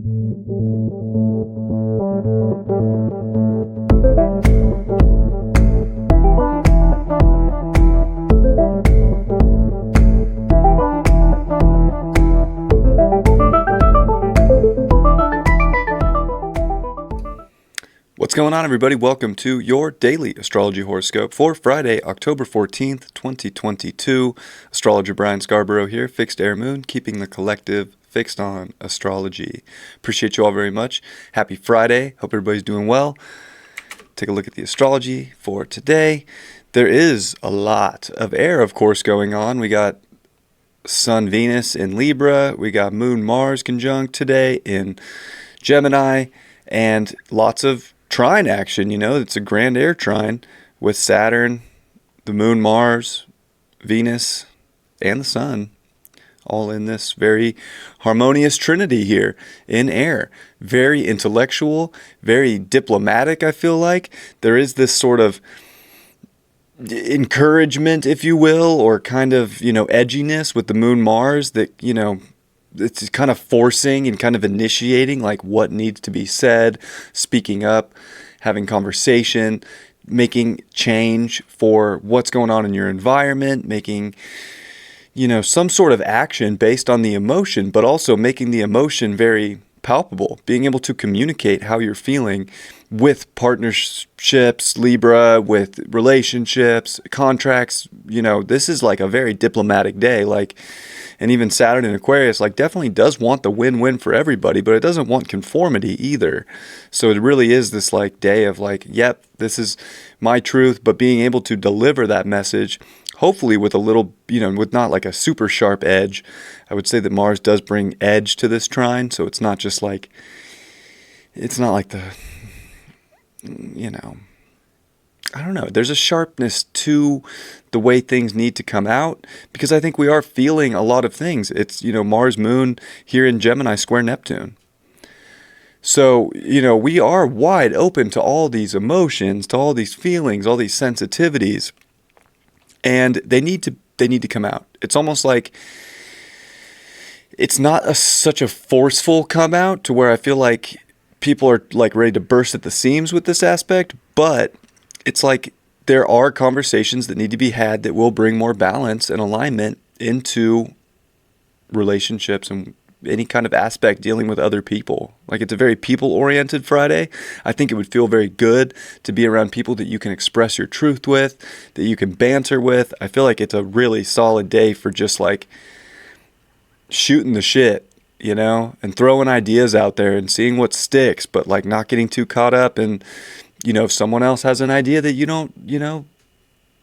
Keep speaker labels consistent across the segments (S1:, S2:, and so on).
S1: What's going on, everybody? Welcome to your daily astrology horoscope for Friday, October 14th, 2022. Astrologer Brian Scarborough here, Fixed Air Moon, keeping the collective fixed on astrology. Appreciate you all very much. Happy Friday. Hope everybody's doing well. Take a look at the astrology for today. There is a lot of air, of course, going on. We got Sun, Venus in Libra. We got Moon, Mars conjunct today in Gemini, and lots of trine action. It's a grand air trine with Saturn, the Moon, Mars, Venus, and the Sun, all in this very harmonious trinity here in air. Very intellectual, very diplomatic, I feel like. There is this sort of encouragement, if you will, or kind of, edginess with the Moon, Mars that, it's kind of forcing and kind of initiating like what needs to be said, speaking up, having conversation, making change for what's going on in your environment, making, some sort of action based on the emotion, but also making the emotion very palpable, being able to communicate how you're feeling with partnerships, Libra, with relationships, contracts. This is like a very diplomatic day, and even Saturn in Aquarius, definitely does want the win-win for everybody, but it doesn't want conformity either. So it really is this day of yep, this is my truth, but being able to deliver that message, hopefully with a little, with not a super sharp edge. I would say that Mars does bring edge to this trine, so it's not just it's not like the, I don't know. There's a sharpness to the way things need to come out, because I think we are feeling a lot of things. It's, Mars, Moon here in Gemini square Neptune. So, we are wide open to all these emotions, to all these feelings, all these sensitivities, and they need to come out. It's almost like it's not such a forceful come out to where I feel like people are ready to burst at the seams with this aspect, but it's there are conversations that need to be had that will bring more balance and alignment into relationships and any kind of aspect dealing with other people. It's a very people-oriented Friday. I think it would feel very good to be around people that you can express your truth with, that you can banter with. I feel like it's a really solid day for just shooting the shit, and throwing ideas out there and seeing what sticks, but not getting too caught up. And if someone else has an idea that you don't,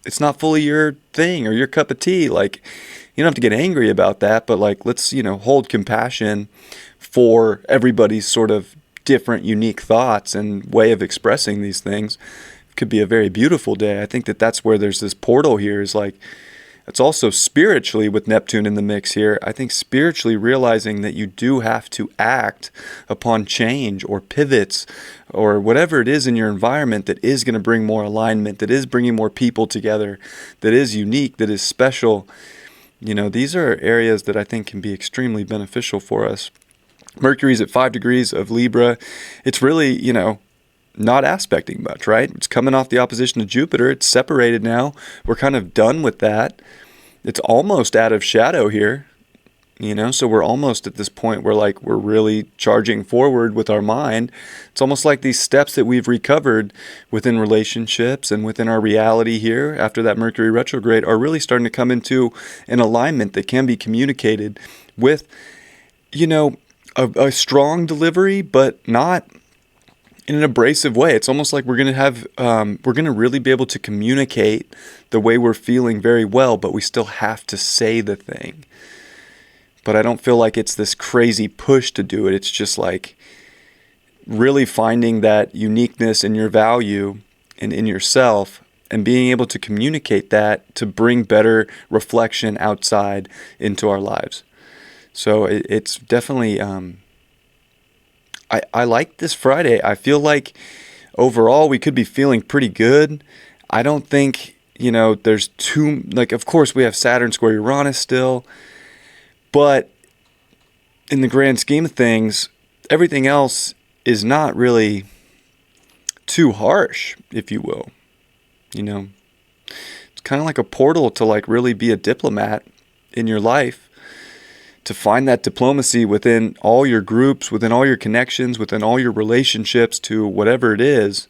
S1: it's not fully your thing or your cup of tea, you don't have to get angry about that, but let's, hold compassion for everybody's sort of different, unique thoughts and way of expressing these things. It could be a very beautiful day. I think that that's where there's this portal here is it's also spiritually with Neptune in the mix here. I think spiritually realizing that you do have to act upon change or pivots or whatever it is in your environment that is going to bring more alignment, that is bringing more people together, that is unique, that is special. These are areas that I think can be extremely beneficial for us. Mercury's at 5 degrees of Libra. It's really, not aspecting much, right? It's coming off the opposition to Jupiter. It's separated now. We're kind of done with that. It's almost out of shadow here, so we're almost at this point where we're really charging forward with our mind. It's almost like these steps that we've recovered within relationships and within our reality here after that Mercury retrograde are really starting to come into an alignment that can be communicated with, a strong delivery, but not in an abrasive way. It's almost like we're going to really be able to communicate the way we're feeling very well, but we still have to say the thing. But I don't feel like it's this crazy push to do it. It's just really finding that uniqueness in your value and in yourself and being able to communicate that to bring better reflection outside into our lives. So it's definitely, I like this Friday. I feel like overall we could be feeling pretty good. I don't think, there's too, of course we have Saturn square Uranus still, but in the grand scheme of things, everything else is not really too harsh, if you will. You know, it's kind of like a portal to like really be a diplomat in your life, to find that diplomacy within all your groups, within all your connections, within all your relationships to whatever it is,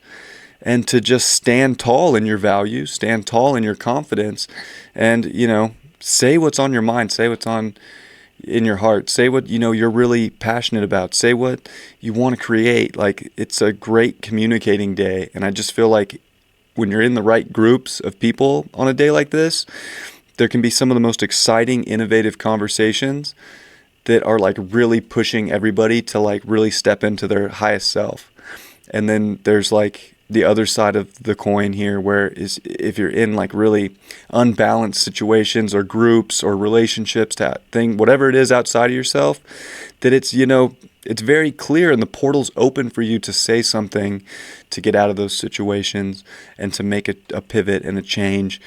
S1: and to just stand tall in your values, stand tall in your confidence, and, you know, say what's on your mind, say what's on in your heart, say what, you know, you're really passionate about, say what you want to create. Like, it's a great communicating day, and I just feel like when you're in the right groups of people on a day like this, there can be some of the most exciting, innovative conversations that are like really pushing everybody to like really step into their highest self. And then there's like the other side of the coin here, where is if you're in like really unbalanced situations or groups or relationships, whatever it is outside of yourself, that it's, you know, it's very clear and the portal's open for you to say something, to get out of those situations and to make a pivot and a change.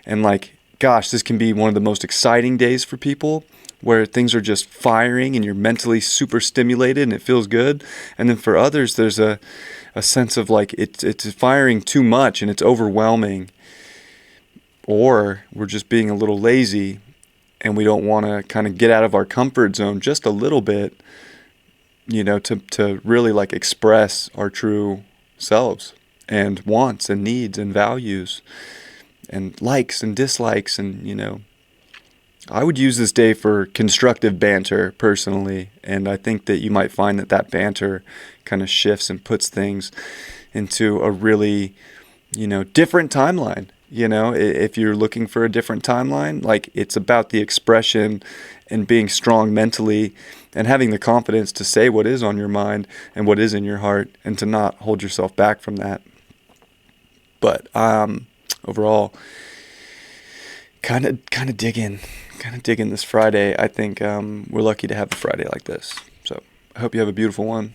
S1: And like, gosh, this can be one of the most exciting days for people, where things are just firing and you're mentally super stimulated and it feels good. And then for others, there's a sense of like it's firing too much and it's overwhelming. Or we're just being a little lazy and we don't want to kind of get out of our comfort zone just a little bit, you know, to really like express our true selves and wants and needs and values and likes and dislikes. And, you know, I would use this day for constructive banter personally, and I think that you might find that banter kind of shifts and puts things into a really, you know, different timeline. You know, if you're looking for a different timeline, like, it's about the expression and being strong mentally and having the confidence to say what is on your mind and what is in your heart, and to not hold yourself back from that. But overall, kind of digging this Friday. I think we're lucky to have a Friday like this. So I hope you have a beautiful one.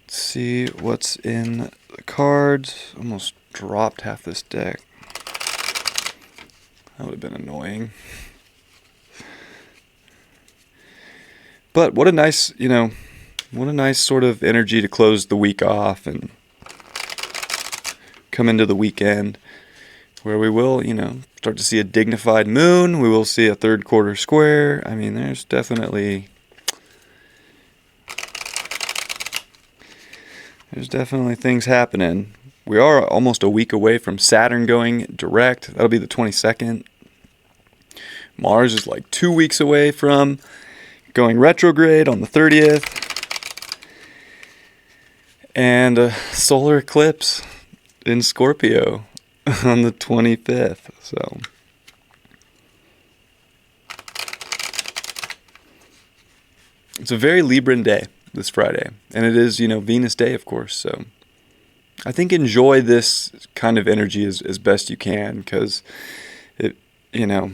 S1: Let's see what's in the cards. Almost dropped half this deck. That would have been annoying. But what a nice, you know, what a nice sort of energy to close the week off and come into the weekend, where we will, you know, start to see a dignified moon. We will see a third quarter square. I mean, there's definitely things happening. We are almost a week away from Saturn going direct. That'll be the 22nd. Mars is like 2 weeks away from going retrograde on the 30th. And a solar eclipse in Scorpio on the 25th. So it's a very Libran day this Friday, and it is, you know, Venus day, of course. So I think enjoy this kind of energy as best you can, because it, you know,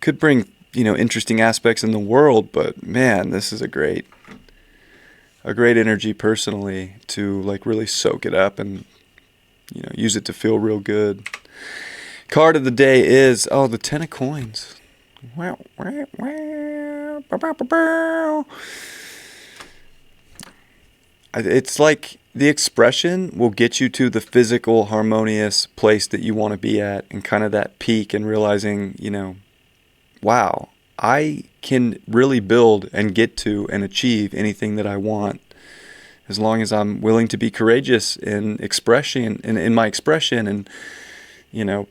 S1: could bring, you know, interesting aspects in the world. But man, this is a great energy personally to like really soak it up and, you know, use it to feel real good. Card of the day is, the 10 of coins. Wow. It's like the expression will get you to the physical, harmonious place that you want to be at, and kind of that peak, and realizing, you know, wow, I can really build and get to and achieve anything that I want, as long as I'm willing to be courageous in expression, in my expression, and, you know,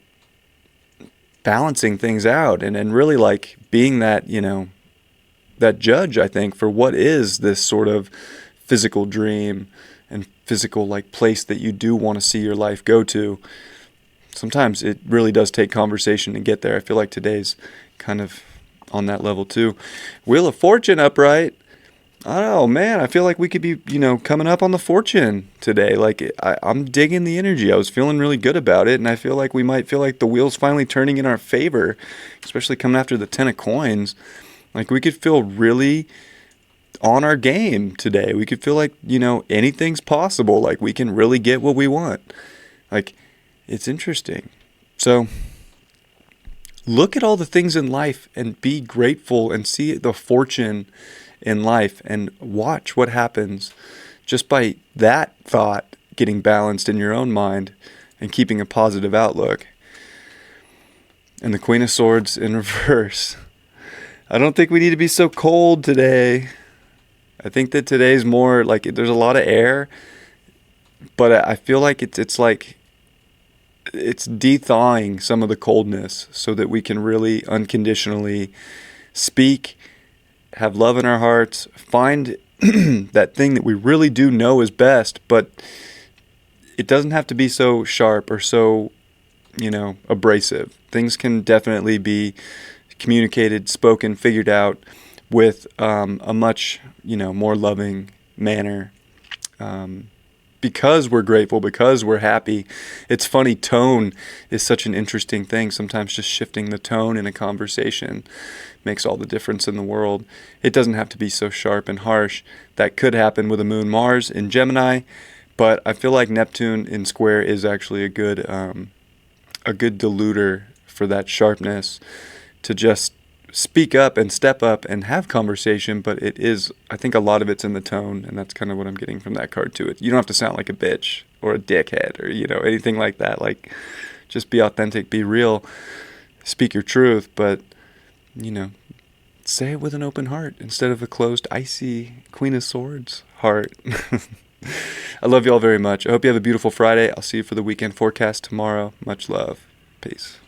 S1: balancing things out, and really like being that, you know, that judge, I think, for what is this sort of physical dream and physical like place that you do want to see your life go to. Sometimes it really does take conversation to get there. I feel like today's kind of on that level too. Wheel of Fortune upright. Oh man, I feel like we could be, you know, coming up on the fortune today. Like, I'm digging the energy. I was feeling really good about it, and I feel like we might feel like the wheel's finally turning in our favor, especially coming after the 10 of coins. Like, we could feel really on our game today. We could feel like, you know, anything's possible. Like, we can really get what we want. Like, it's interesting. So look at all the things in life and be grateful and see the fortune in life and watch what happens just by that thought getting balanced in your own mind and keeping a positive outlook. And the Queen of Swords in reverse. I don't think we need to be so cold today. I think that today's more like there's a lot of air, but I feel like it's like it's de-thawing some of the coldness so that we can really unconditionally speak, have love in our hearts, find that thing that we really do know is best, but it doesn't have to be so sharp or so, abrasive. Things can definitely be communicated, spoken, figured out with a much, more loving manner. Because we're grateful, because we're happy. It's funny, tone is such an interesting thing. Sometimes just shifting the tone in a conversation makes all the difference in the world. It doesn't have to be so sharp and harsh. That could happen with a moon Mars in Gemini, but I feel like Neptune in square is actually a good diluter for that sharpness, to just speak up and step up and have conversation. But I think a lot of it's in the tone, and that's kind of what I'm getting from that card to it. You don't have to sound like a bitch or a dickhead or anything like that. Like, just be authentic, be real, speak your truth, but say it with an open heart instead of a closed, icy Queen of Swords heart. I love you all very much. I hope you have a beautiful Friday. I'll see you for the weekend forecast tomorrow. Much love. Peace.